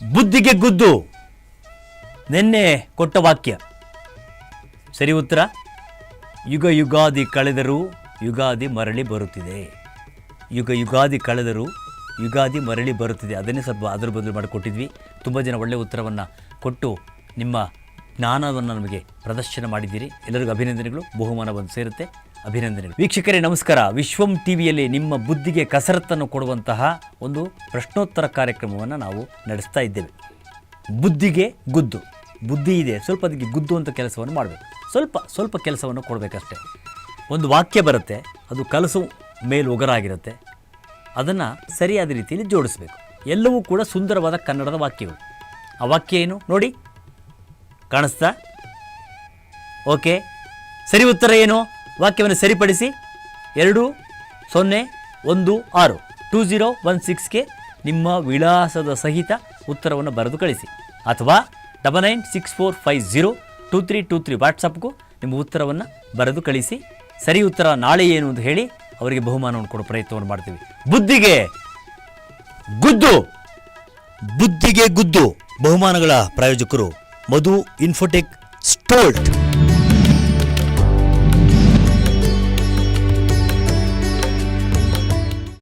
ಬುದ್ಧಿಗೆ ಗುದ್ದು. ನಿನ್ನೆ ಕೊಟ್ಟ ವಾಕ್ಯ ಸರಿ ಉತ್ತರ. ಯುಗ ಯುಗಾದಿ ಕಳೆದರೂ ಯುಗಾದಿ ಮರಳಿ ಬರುತ್ತಿದೆ. ಯುಗ ಯುಗಾದಿ ಕಳೆದರೂ ಯುಗಾದಿ ಮರಳಿ ಬರುತ್ತಿದೆ. ಅದನ್ನೇ ಸ್ವಲ್ಪ ಅದರ ಬದಲು ಮಾಡಿಕೊಟ್ಟಿದ್ವಿ. ತುಂಬ ಜನ ಒಳ್ಳೆಯ ಉತ್ತರವನ್ನು ಕೊಟ್ಟು ನಿಮ್ಮ ಜ್ಞಾನವನ್ನು ನಮಗೆ ಪ್ರದರ್ಶನ ಮಾಡಿದ್ದೀರಿ. ಎಲ್ಲರಿಗೂ ಅಭಿನಂದನೆಗಳು. ಬಹುಮಾನ ಬಂದು ಸೇರುತ್ತೆ. ಅಭಿನಂದನೆಗಳು. ವೀಕ್ಷಕರೇ ನಮಸ್ಕಾರ. ವಿಶ್ವಂ ಟಿವಿಯಲ್ಲಿ ನಿಮ್ಮ ಬುದ್ಧಿಗೆ ಕಸರತ್ತನ್ನು ಕೊಡುವಂತಹ ಒಂದು ಪ್ರಶ್ನೋತ್ತರ ಕಾರ್ಯಕ್ರಮವನ್ನು ನಾವು ನಡೆಸ್ತಾ ಇದ್ದೇವೆ. ಬುದ್ಧಿಗೆ ಗುದ್ದು. ಬುದ್ಧಿ ಇದೆ, ಸ್ವಲ್ಪ ಅದಕ್ಕೆ ಗುದ್ದು ಅಂತ ಕೆಲಸವನ್ನು ಮಾಡಬೇಕು. ಸ್ವಲ್ಪ ಕೆಲಸವನ್ನು ಕೊಡಬೇಕಷ್ಟೆ. ಒಂದು ವಾಕ್ಯ ಬರುತ್ತೆ, ಅದು ಕಲಸು ಮೇಲು ಒಗರಾಗಿರುತ್ತೆ. ಅದನ್ನು ಸರಿಯಾದ ರೀತಿಯಲ್ಲಿ ಜೋಡಿಸಬೇಕು. ಎಲ್ಲವೂ ಕೂಡ ಸುಂದರವಾದ ಕನ್ನಡದ ವಾಕ್ಯಗಳು. ಆ ವಾಕ್ಯ ಏನು ನೋಡಿ, ಕಾಣಿಸ್ತಾ? ಓಕೆ, ಸರಿ ಉತ್ತರ ಏನು? ವಾಕ್ಯವನ್ನು ಸರಿಪಡಿಸಿ 2016 2016ಗೆ ನಿಮ್ಮ ವಿಳಾಸದ ಸಹಿತ ಉತ್ತರವನ್ನು ಬರೆದು ಕಳಿಸಿ. ಅಥವಾ 9964502323 ವಾಟ್ಸಪ್ಗೂ ನಿಮ್ಮ ಉತ್ತರವನ್ನು ಬರೆದು ಕಳಿಸಿ. ಸರಿ ಉತ್ತರ ನಾಳೆ ಏನು ಅಂತ ಹೇಳಿ ಅವರಿಗೆ ಬಹುಮಾನವನ್ನು ಕೊಡೋ ಪ್ರಯತ್ನವನ್ನು ಮಾಡ್ತೀವಿ. ಬುದ್ಧಿಗೆ ಗುದ್ದು. ಬುದ್ಧಿಗೆ ಗುದ್ದು ಬಹುಮಾನಗಳ ಪ್ರಾಯೋಜಕರು ಮಧು ಇನ್ಫೋಟೆಕ್ ಸ್ಟೋಲ್ಟ್.